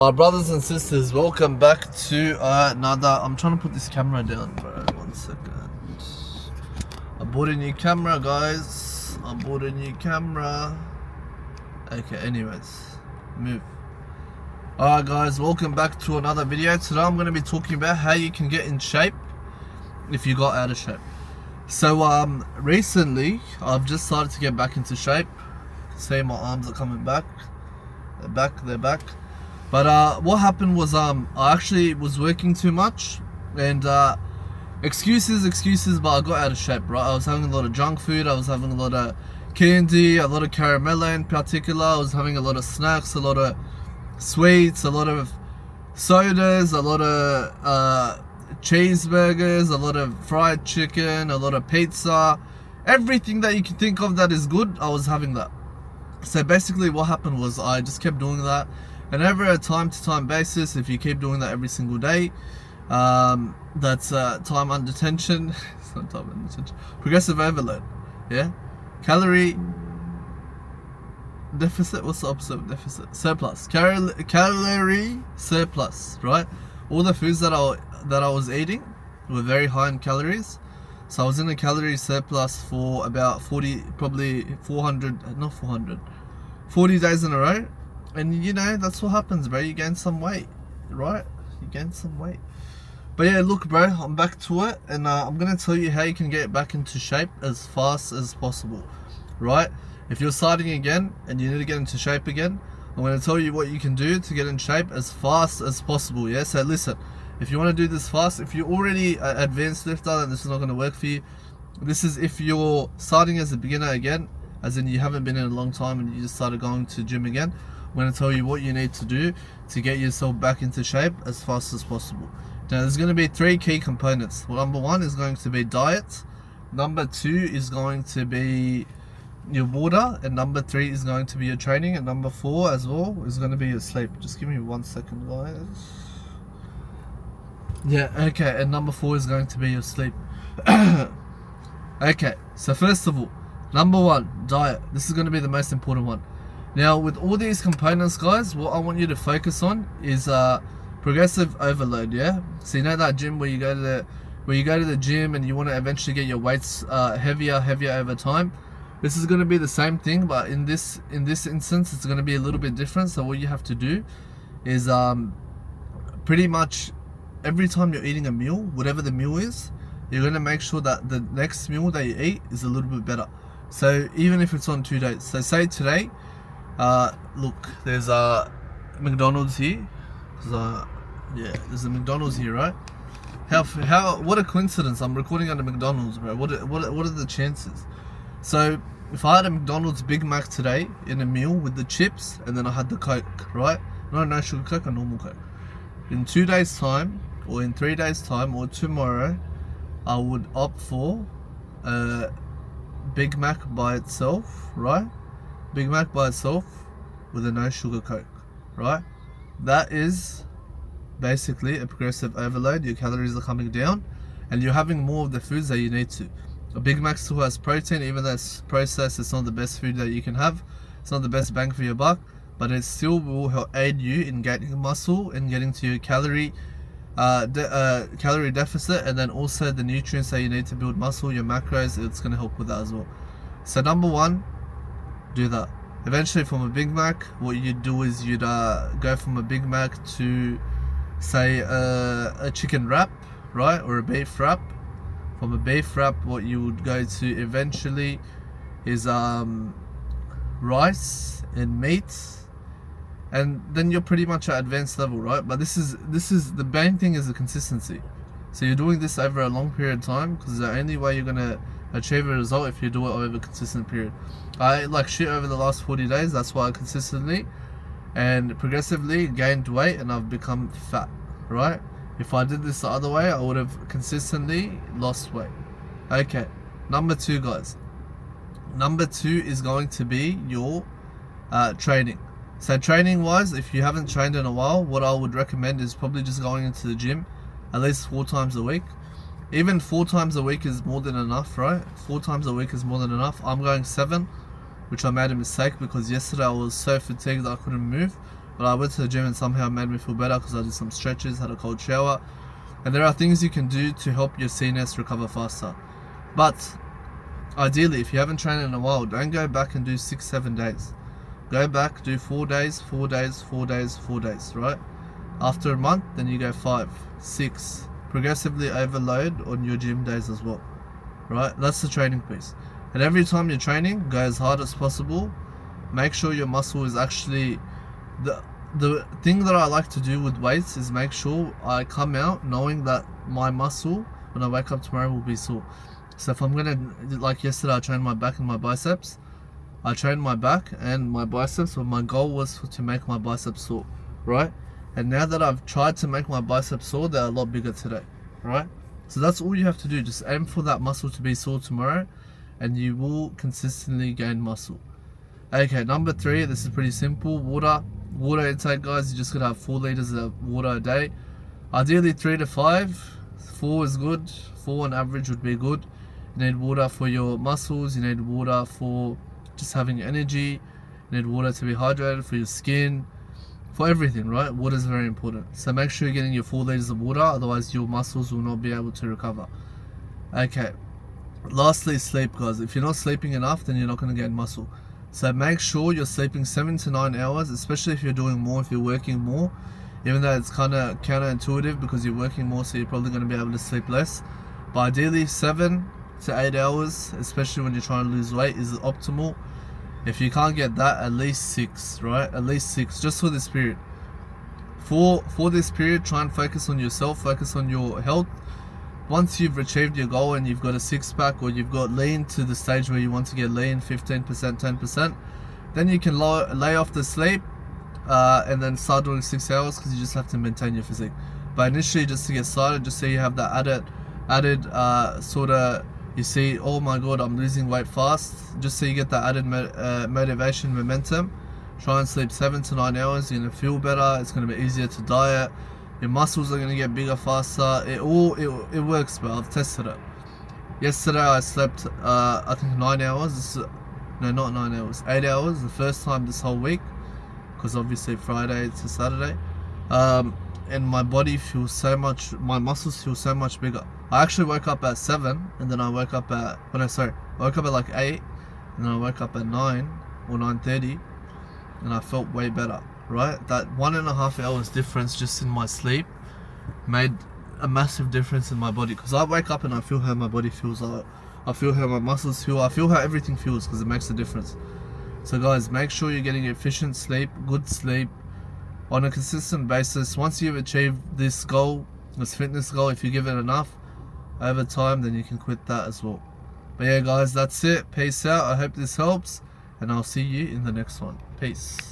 My brothers and sisters, welcome back to another. I'm trying to put this camera down, bro. 1 second. I bought a new camera, guys. I bought a new camera. Okay, anyways, move. Alright, guys, welcome back to another video. Today I'm going to be talking about how you can get in shape if you got out of shape. So, recently I've just started to get back into shape. See, my arms are coming back. They're back. But what happened was I actually was working too much, and excuses, but I got out of shape, right? I was having a lot of junk food, I was having a lot of candy, a lot of caramel in particular, I was having a lot of snacks, a lot of sweets, a lot of sodas, a lot of cheeseburgers, a lot of fried chicken, a lot of pizza, everything that you can think of that is good, I was having that. So basically what happened was I just kept doing that. And over a time-to-time basis, if you keep doing that every single day, that's time under tension. It's not time under tension. Progressive overload. Yeah. Calorie deficit. What's the opposite of deficit? Surplus. Calorie surplus. Right. All the foods that I was eating were very high in calories, so I was in a calorie surplus for about 40 days in a row. And you know, that's what happens, bro. You gain some weight, right? You gain some weight. But yeah, look, bro, I'm back to it, and I'm gonna tell you how you can get back into shape as fast as possible, right? If you're starting again and you need to get into shape again, I'm gonna tell you what you can do to get in shape as fast as possible. Yeah. So listen, if you want to do this fast, if you're already an advanced lifter, then this is not gonna work for you. This is if you're starting as a beginner again, as in you haven't been in a long time and you just started going to gym again. I'm going to tell you what you need to do to get yourself back into shape as fast as possible. Now, there's going to be 3 key components. Well, number 1 is going to be diet. Number 2 is going to be your water. And number 3 is going to be your training. And number 4 as well is going to be your sleep. Just give me 1 second, guys. Yeah, okay. And number 4 is going to be your sleep. Okay, so first of all, number 1, diet. This is going to be the most important one. Now, with all these components, guys, what I want you to focus on is progressive overload. Yeah. So you know that gym where you go to the gym and you want to eventually get your weights heavier over time. This is going to be the same thing, but in this instance, it's going to be a little bit different. So what you have to do is pretty much every time you're eating a meal, whatever the meal is, you're going to make sure that the next meal that you eat is a little bit better. So even if it's on 2 days, so say today. Look, there's a McDonald's here. Yeah, there's a McDonald's here, right? What a coincidence! I'm recording at a McDonald's, bro. What are the chances? So if I had a McDonald's Big Mac today in a meal with the chips, and then I had the Coke, right? No sugar Coke, a normal Coke. In 2 days' time, or in 3 days' time, or tomorrow, I would opt for a Big Mac by itself, right? Big Mac by itself with a no sugar Coke, right? That is basically a progressive overload. Your calories are coming down and you're having more of the foods that you need to. A Big Mac still has protein, even though it's processed, it's not the best food that you can have. It's not the best bang for your buck, but it still will help aid you in gaining muscle and getting to your calorie deficit, and then also the nutrients that you need to build muscle, your macros, it's going to help with that as well. So number 1, do that. Eventually from a Big Mac, what you'd do is you'd go from a Big Mac to say a chicken wrap, right, or a beef wrap. From a beef wrap, what you would go to eventually is rice and meat, and then you're pretty much at advanced level, right? But this is the main thing is the consistency. So you're doing this over a long period of time, because the only way you're gonna achieve a result if you do it over a consistent period. I ate like shit over the last 40 days. That's why I consistently and progressively gained weight and I've become fat, right? If I did this the other way, I would have consistently lost weight. Okay, number 2, guys. Number 2 is going to be your training. So training wise, if you haven't trained in a while, what I would recommend is probably just going into the gym at least 4 times a week. Even 4 times a week is more than enough, right? 4 times a week is more than enough. I'm going 7, which I made a mistake because yesterday I was so fatigued that I couldn't move. but I went to the gym and somehow it made me feel better because I did some stretches, had a cold shower. And there are things you can do to help your CNS recover faster. But ideally, if you haven't trained in a while, don't go back and do 6-7 days. Go back, do 4 days, 4 days, 4 days, 4 days, right? After a month, then you go 5, 6. Progressively overload on your gym days as well, right? That's the training piece. And every time you're training, go as hard as possible. Make sure your muscle is actually... The thing that I like to do with weights is make sure I come out knowing that my muscle, when I wake up tomorrow, will be sore. So if I'm gonna, like yesterday, I trained my back and my biceps. I trained my back and my biceps, but my goal was to make my biceps sore, right? And now that I've tried to make my biceps sore, they're a lot bigger today, right? So that's all you have to do. Just aim for that muscle to be sore tomorrow, and you will consistently gain muscle. Okay, number 3, this is pretty simple. Water intake, guys. You just gotta have 4 liters of water a day. Ideally 3 to 5. 4 is good. 4 on average would be good. You need water for your muscles. You need water for just having energy. You need water to be hydrated, for your skin, for everything, right? Water is very important. So make sure you're getting your 4 liters of water, otherwise your muscles will not be able to recover. Okay. Lastly, sleep, guys. If you're not sleeping enough, then you're not going to gain muscle. So make sure you're sleeping 7 to 9 hours, especially if you're doing more, if you're working more. Even though it's kind of counterintuitive because you're working more, so you're probably going to be able to sleep less. But ideally 7 to 8 hours, especially when you're trying to lose weight, is optimal. If you can't get that, at least 6, right? At least 6, just for this period. For this period, try and focus on yourself, focus on your health. Once you've achieved your goal and you've got a 6-pack, or you've got lean to the stage where you want to get lean 15%, 10%, then you can lay off the sleep and then start doing 6 hours, because you just have to maintain your physique. But initially, just to get started, just so you have that added sort of, you see, oh my god, I'm losing weight fast, just so you get that added motivation, momentum. Try and sleep 7 to 9 hours. You're going to feel better. It's going to be easier to diet. Your muscles are going to get bigger faster. It works, bro. I've tested it. Yesterday I slept I think 9 hours. No, not 9 hours, 8 hours the first time this whole week, because obviously Friday to Saturday. And my body feels so much, my muscles feel so much bigger. I actually woke up at 7, and then I woke up at, I woke up at like 8, and then I woke up at 9 or 9:30, and I felt way better. Right, that 1.5 hours difference just in my sleep made a massive difference in my body, because I wake up and I feel how my body feels, I feel how my muscles feel, I feel how everything feels, because it makes a difference. So guys, make sure you're getting efficient sleep, good sleep on a consistent basis. Once you've achieved this goal, this fitness goal, if you give it enough over time, then you can quit that as well. But yeah guys, that's it. Peace out. I hope this helps, and I'll see you in the next one. Peace.